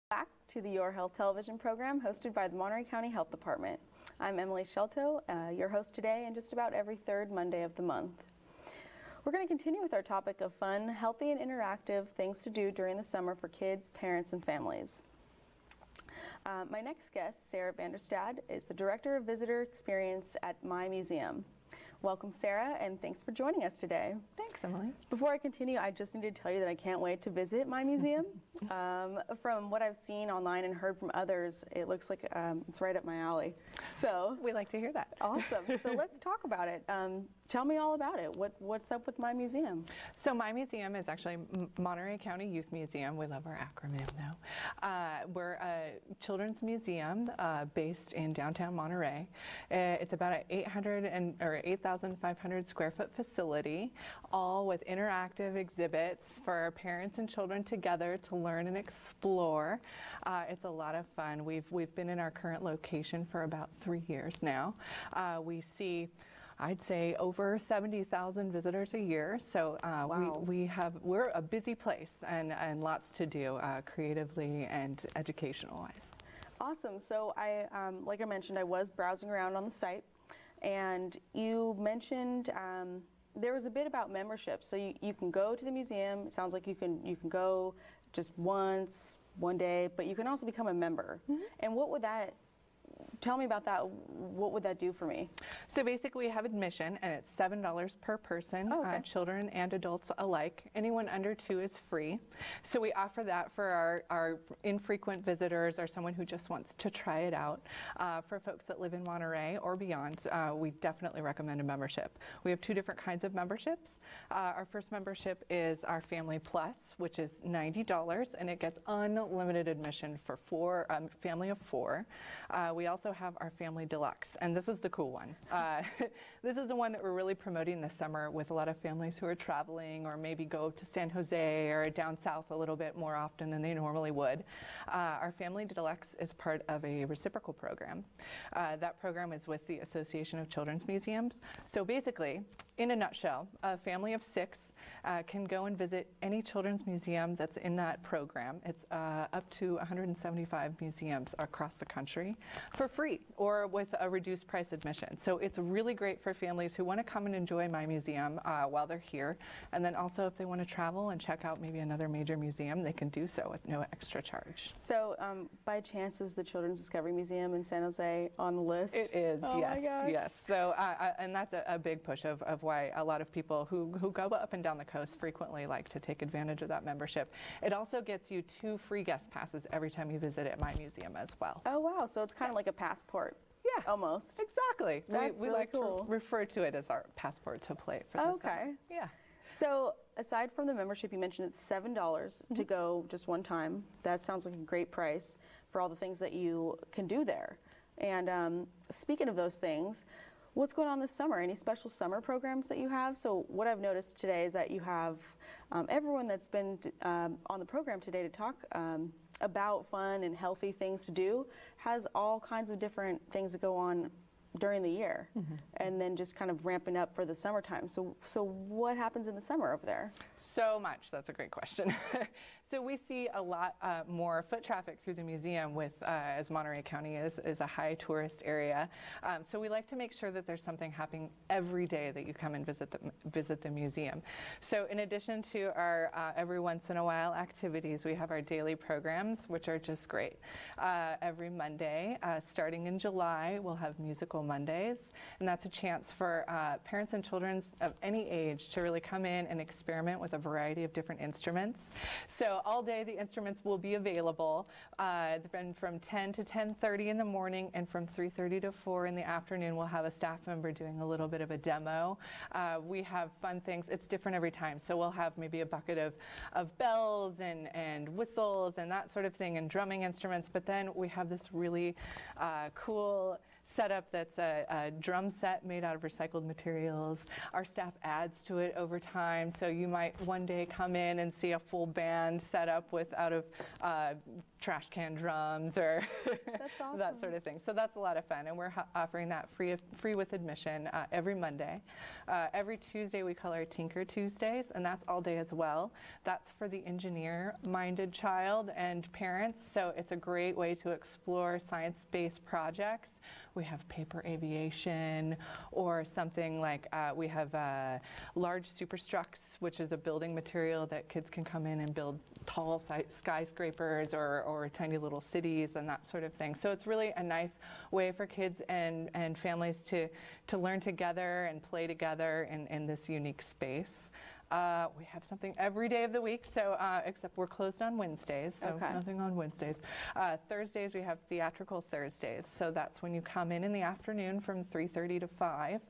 Back to the Your Health television program hosted by the Monterey County Health Department. I'm Emily Sciolto, your host today, and just about every third Monday of the month. We're going to continue with our topic of fun, healthy, and interactive things to do during the summer for kids, parents, and families. My next guest, Sarah Stad, is the Director of Visitor Experience at My Museum. Welcome, Sarah, and thanks for joining us today. Thanks, Emily. Before I continue, I just need to tell you that I can't wait to visit My Museum. From what I've seen online and heard from others, it looks like it's right up my alley. So we like to hear that. Awesome. So let's talk about it. Tell me all about it. What's up with My Museum? So My Museum is actually Monterey County Youth Museum. We love our acronym though. We're a children's museum based in downtown Monterey. It's about an 8,500 square foot facility, all with interactive exhibits for parents and children together to learn and explore. It's a lot of fun. We've been in our current location for about 3 years now. We see, I'd say, over 70,000 visitors a year. So wow. we're a busy place and lots to do creatively and educational wise. Awesome. So like I mentioned, I was browsing around on the site, and you mentioned there was a bit about membership. So you can go to the museum. It sounds like you can go just once, one day, but you can also become a member. Mm-hmm. And what would that? Tell me about that. What would that do for me? So basically we have admission, and it's $7 per person, children and adults alike. Anyone under 2 is free. So we offer that for our infrequent visitors or someone who just wants to try it out. For folks that live in Monterey or beyond, we definitely recommend a membership. We have 2 different kinds of memberships. Our first membership is our Family Plus, which is $90, and it gets unlimited admission for family of 4. We also have our Family Deluxe, and this is the cool one. This is the one that we're really promoting this summer with a lot of families who are traveling or maybe go to San Jose or down south a little bit more often than they normally would. Our Family Deluxe is part of a reciprocal program. That program is with the Association of Children's Museums. So basically, in a nutshell, a family of 6 can go and visit any children's museum that's in that program. It's up to 175 museums across the country for free or with a reduced price admission. So it's really great for families who want to come and enjoy My Museum while they're here. And then also if they want to travel and check out maybe another major museum, they can do so with no extra charge. So by chance, is the Children's Discovery Museum in San Jose on the list? It is, oh yes. My gosh. Yes. So, and that's a big push of why a lot of people who go up and down the coast frequently like to take advantage of that membership. It also gets you 2 free guest passes every time you visit at My Museum as well. Oh wow, so it's kind of like a passport. Yeah, almost. Exactly. That's we really like cool. to refer to it as our passport to play for the summer. Yeah. So aside from the membership, you mentioned it's $7 to go just one time. That sounds like a great price for all the things that you can do there. And speaking of those things, what's going on this summer? Any special summer programs that you have? So what I've noticed today is that you have everyone that's been on the program today to talk about fun and healthy things to do has all kinds of different things that go on during the year, and then just kind of ramping up for the summertime. So what happens in the summer over there? So much. That's a great question. So we see a lot more foot traffic through the museum with, as Monterey County is a high tourist area. So we like to make sure that there's something happening every day that you come and visit the museum. So in addition to our every once in a while activities, we have our daily programs, which are just great. Every Monday, starting in July, we'll have musical Mondays, and that's a chance for parents and children of any age to really come in and experiment with a variety of different instruments. So all day the instruments will be available, then from 10 to 10:30 in the morning, and from 3:30 to 4 in the afternoon we'll have a staff member doing a little bit of a demo. We have fun things. It's different every time, so we'll have maybe a bucket of bells and whistles and that sort of thing, and drumming instruments, but then we have this really cool setup that's a drum set made out of recycled materials. Our staff adds to it over time, so you might one day come in and see a full band set up out of trash can drums or That's awesome. that sort of thing. So that's a lot of fun, and we're offering that free with admission every Monday. Every Tuesday we call our Tinker Tuesdays, and that's all day as well. That's for the engineer-minded child and parents, so it's a great way to explore science-based projects. We have paper aviation, or something like we have large superstructs, which is a building material that kids can come in and build tall skyscrapers or tiny little cities and that sort of thing. So it's really a nice way for kids and families to learn together and play together in this unique space. We have something every day of the week, so except we're closed on Wednesdays, so nothing on Wednesdays. Thursdays we have Theatrical Thursdays, so that's when you come in the afternoon from 3:30 to 5,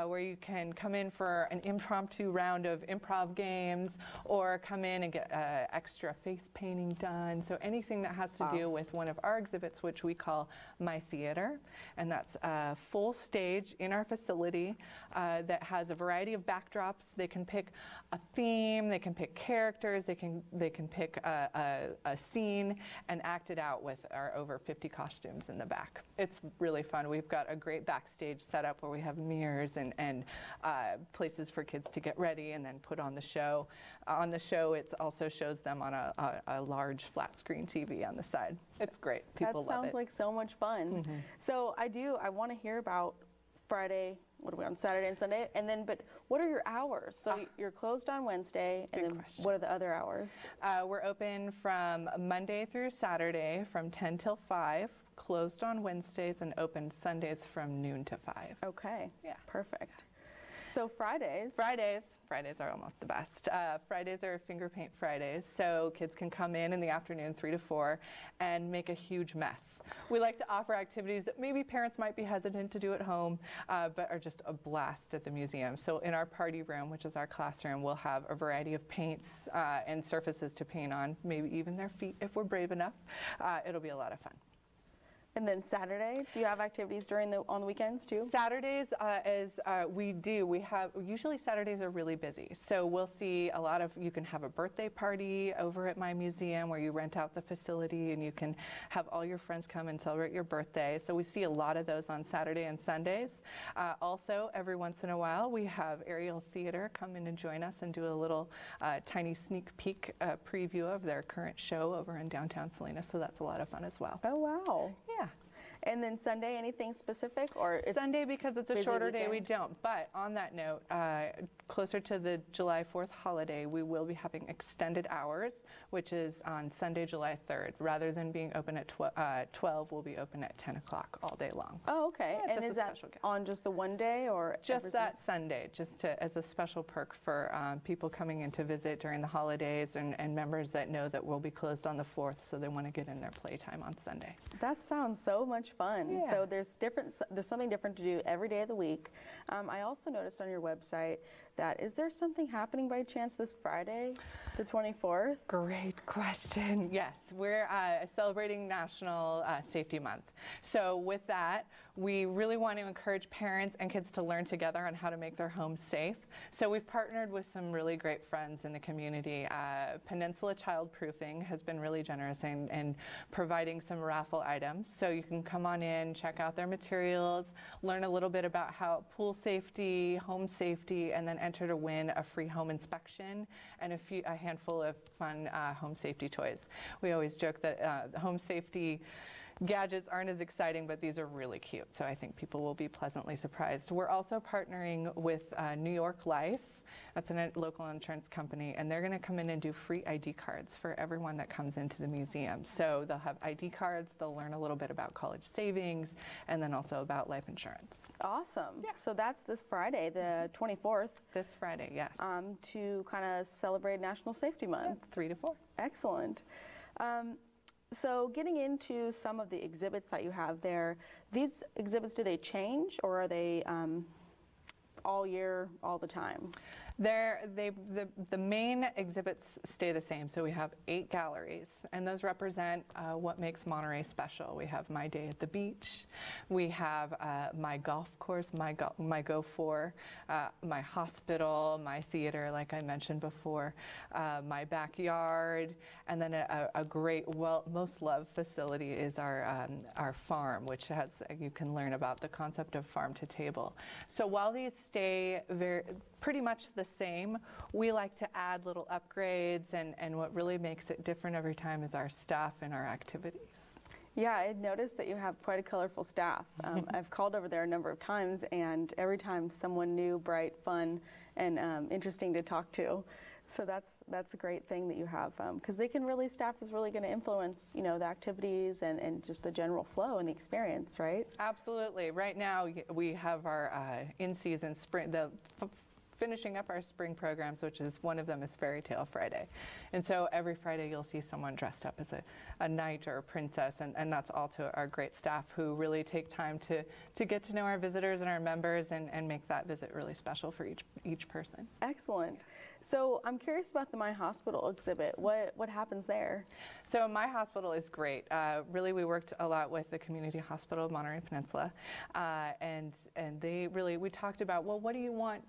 where you can come in for an impromptu round of improv games, or come in and get extra face painting done. So anything that has to do with one of our exhibits, which we call My Theater, and that's a full stage in our facility that has a variety of backdrops. They can pick a theme, they can pick characters, they can pick a scene and act it out with our over 50 costumes in the back. It's really fun. We've got a great backstage setup where we have mirrors and places for kids to get ready and then put on the show. On the show, it also shows them on a large flat screen TV on the side. It's great. People love it. That sounds like so much fun. Mm-hmm. So I want to hear about Friday, what are we on, Saturday and Sunday? And then, but what are your hours? So you're closed on Wednesday, and then question. What are the other hours? We're open from Monday through Saturday from 10 till 5, closed on Wednesdays, and open Sundays from noon to 5. Okay, Yeah. Perfect. So Fridays are almost the best. Fridays are finger paint Fridays, so kids can come in the afternoon, 3 to 4, and make a huge mess. We like to offer activities that maybe parents might be hesitant to do at home, but are just a blast at the museum. So in our party room, which is our classroom, we'll have a variety of paints and surfaces to paint on, maybe even their feet if we're brave enough. It'll be a lot of fun. And then Saturday, do you have activities on the weekends too? Saturdays, usually Saturdays are really busy. So we'll see a lot of, you can have a birthday party over at my museum where you rent out the facility and you can have all your friends come and celebrate your birthday. So we see a lot of those on Saturday and Sundays. Also, every once in a while, we have Aerial Theater come in and join us and do a little tiny sneak peek preview of their current show over in downtown Salinas. So that's a lot of fun as well. Oh, wow. Yeah. And then Sunday, anything specific? Or Sunday, because it's a shorter day, we weekend? don't. But on that note, closer to the July 4th holiday, we will be having extended hours, which is on Sunday, July 3rd. Rather than being open at 12, we'll be open at 10 o'clock all day long. Oh, okay. Yeah, and is that on just the one day or just that Sunday, just as a special perk for people coming in to visit during the holidays and members that know that we'll be closed on the 4th, so they want to get in their playtime on Sunday. That sounds so much fun. Yeah. So there's something different to do every day of the week. I also noticed on your website that, is there something happening by chance this Friday, the 24th? Great question. Yes, we're celebrating National Safety Month. So with that, we really want to encourage parents and kids to learn together on how to make their homes safe. So we've partnered with some really great friends in the community. Peninsula Childproofing has been really generous in providing some raffle items. So you can come on in, check out their materials, learn a little bit about how pool safety, home safety, and then enter to win a free home inspection and a handful of fun home safety toys. We always joke that home safety gadgets aren't as exciting, but these are really cute, so I think people will be pleasantly surprised. We're also partnering with New York Life. That's a local insurance company, and they're going to come in and do free ID cards for everyone that comes into the museum. So they'll have ID cards, they'll learn a little bit about college savings, and then also about life insurance. Awesome. Yeah. So that's this Friday, the 24th. This Friday, yes. To kind of celebrate National Safety Month. 3 to 4. Excellent. So getting into some of the exhibits that you have there, these exhibits, do they change, or are they all year, all the time? The main exhibits stay the same. So we have 8 galleries, and those represent what makes Monterey special. We have My Day at the Beach. We have my golf course, my Go For, my hospital, my theater, like I mentioned before, my backyard, and then a great, most loved facility is our farm, which has, you can learn about the concept of farm to table. So while these stay pretty much the same, we like to add little upgrades, and what really makes it different every time is our staff and our activities. Yeah, I noticed that you have quite a colorful staff. I've called over there a number of times, and every time someone new, bright, fun, and interesting to talk to. So that's a great thing that you have, because they can really, staff is really going to influence, you know, the activities and just the general flow and the experience, right? Absolutely. Right now we have our in-season spring, finishing up our spring programs, which is one of them is Fairy Tale Friday. And so every Friday you'll see someone dressed up as a knight or a princess, and that's all to our great staff who really take time to get to know our visitors and our members and make that visit really special for each person. Excellent. So I'm curious about the My Hospital exhibit. What happens there? So My Hospital is great. Really, we worked a lot with the Community Hospital of Monterey Peninsula, and we talked about, well, what do you want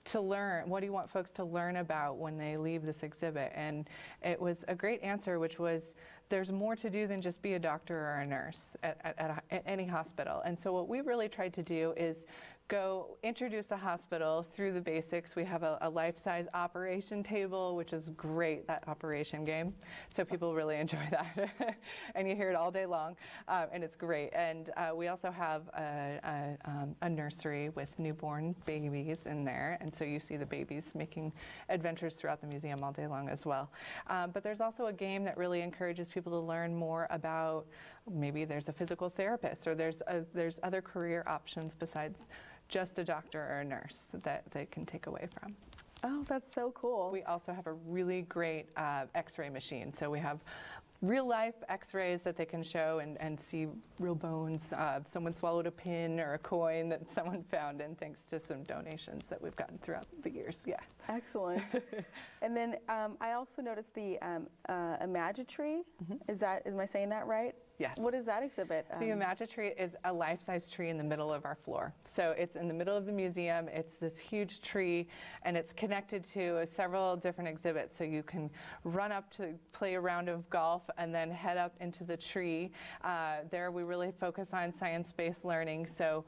to learn? What do you want folks to learn about when they leave this exhibit? And it was a great answer, which was, there's more to do than just be a doctor or a nurse at any hospital. And so what we really tried to do is go introduce the hospital through the basics. We have a life-size operation table, which is great, that operation game. So people really enjoy that. And you hear it all day long, and it's great. And we also have a nursery with newborn babies in there. And so you see the babies making adventures throughout the museum all day long as well. But there's also a game that really encourages people to learn more about, maybe there's a physical therapist, or there's other career options besides just a doctor or a nurse that they can take away from. Oh, that's so cool. We also have a really great x-ray machine. So we have real life x-rays that they can show and see real bones. Someone swallowed a pin or a coin that someone found, and thanks to some donations that we've gotten throughout the years. Yeah. Excellent. And then I also noticed the Imagitree. Am I saying that right? Yes. What is that exhibit? The Imagitree is a life-size tree in the middle of our floor. So it's in the middle of the museum. It's this huge tree, and it's connected to several different exhibits. So you can run up to play a round of golf and then head up into the tree. There we really focus on science-based learning. So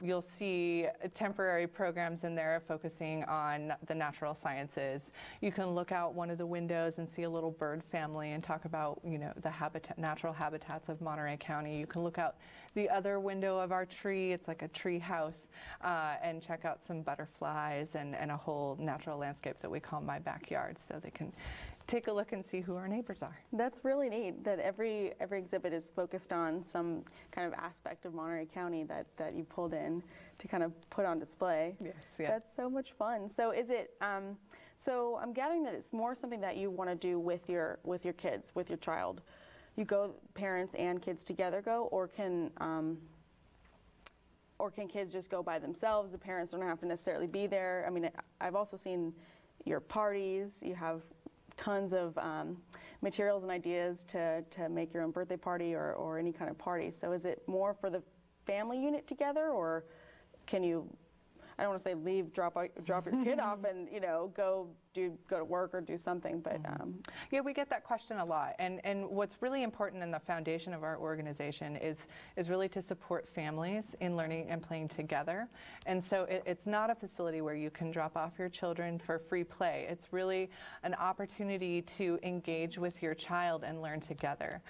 you'll see temporary programs in there focusing on the natural sciences. You can look out one of the windows and see a little bird family and talk about, you know, the natural habitats of Monterey County. You can look out the other window of our tree. It's like a tree house, and check out some butterflies and a whole natural landscape that we call My Backyard, so they can take a look and see who our neighbors are. That's really neat that every exhibit is focused on some kind of aspect of Monterey County that you pulled in to kind of put on display. Yes, yes. That's so much fun. So is it, so I'm gathering that it's more something that you want to do with your kids, with your child. You go, parents and kids together go, or can kids just go by themselves? The parents don't have to necessarily be there. I mean, I've also seen your parties. You have tons of materials and ideas to make your own birthday party or any kind of party. So is it more for the family unit together, or can you, I don't want to say leave, drop your kid off and, you know, go to work or do something, but yeah, we get that question a lot, and what's really important in the foundation of our organization is really to support families in learning and playing together. And so it's not a facility where you can drop off your children for free play. It's really an opportunity to engage with your child and learn together.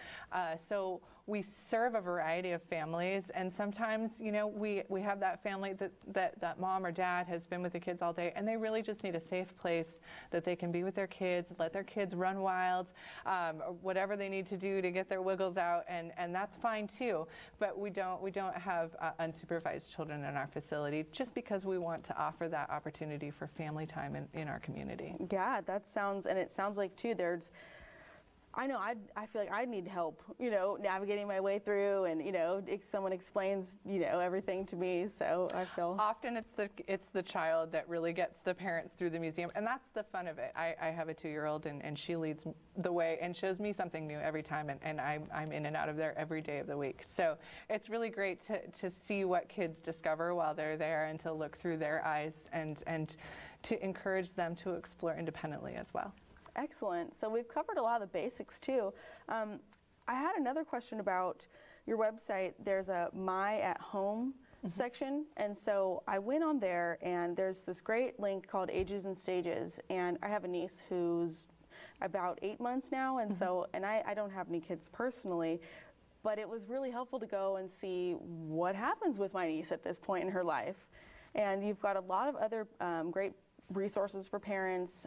So we serve a variety of families, and sometimes, you know, we have that family that mom or dad has been with the kids all day, and they really just need a safe place that they can be with their kids, let their kids run wild, or whatever they need to do to get their wiggles out, and that's fine too. But we don't have unsupervised children in our facility, just because we want to offer that opportunity for family time in our community. Yeah, that sounds, and it sounds like too, I know I feel like I need help, navigating my way through, and someone explains everything to me. So I feel often it's the child that really gets the parents through the museum, and that's the fun of it. I have a 2-year-old, and she leads the way and shows me something new every time, and I'm in and out of there every day of the week. So it's really great to see what kids discover while they're there, and to look through their eyes, and to encourage them to explore independently as well. Excellent. So we've covered a lot of the basics too. I had another question about your website. There's a My at Home section, and so I went on there, and there's this great link called Ages and Stages, and I have a niece who's about 8 months now, and I don't have any kids personally, but it was really helpful to go and see what happens with my niece at this point in her life. And you've got a lot of other great resources for parents,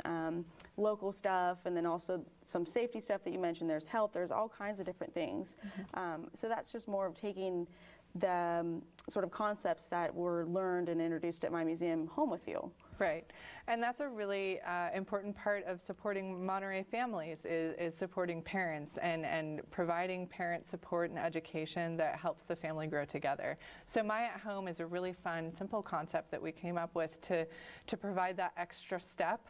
local stuff, and then also some safety stuff that you mentioned. There's health, there's all kinds of different things. So that's just more of taking the sort of concepts that were learned and introduced at my museum home with you. Right, and that's a really important part of supporting Monterey families is supporting parents and providing parent support and education that helps the family grow together. So My at Home is a really fun, simple concept that we came up with to provide that extra step.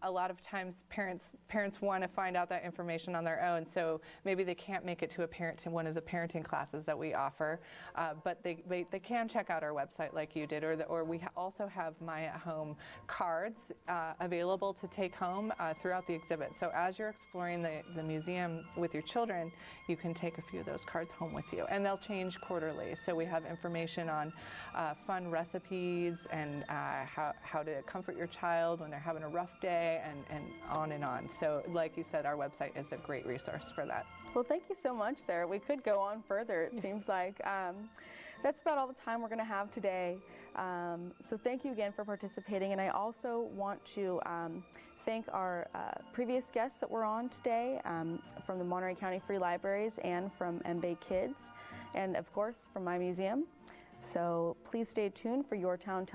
A lot of times parents want to find out that information on their own, so maybe they can't make it to one of the parenting classes that we offer, but they can check out our website like you did, or we also have My at Home cards available to take home throughout the exhibit. So as you're exploring the museum with your children, you can take a few of those cards home with you, and they'll change quarterly. So we have information on fun recipes and how to comfort your child when they're having a rough day, and on and on. So like you said, our website is a great resource for that. Well, thank you so much, Sarah. We could go on further, it seems like. That's about all the time we're going to have today. So thank you again for participating, and I also want to thank our previous guests that were on today from the Monterey County Free Libraries and from MBay Kids, and of course from my museum. So please stay tuned for Your Town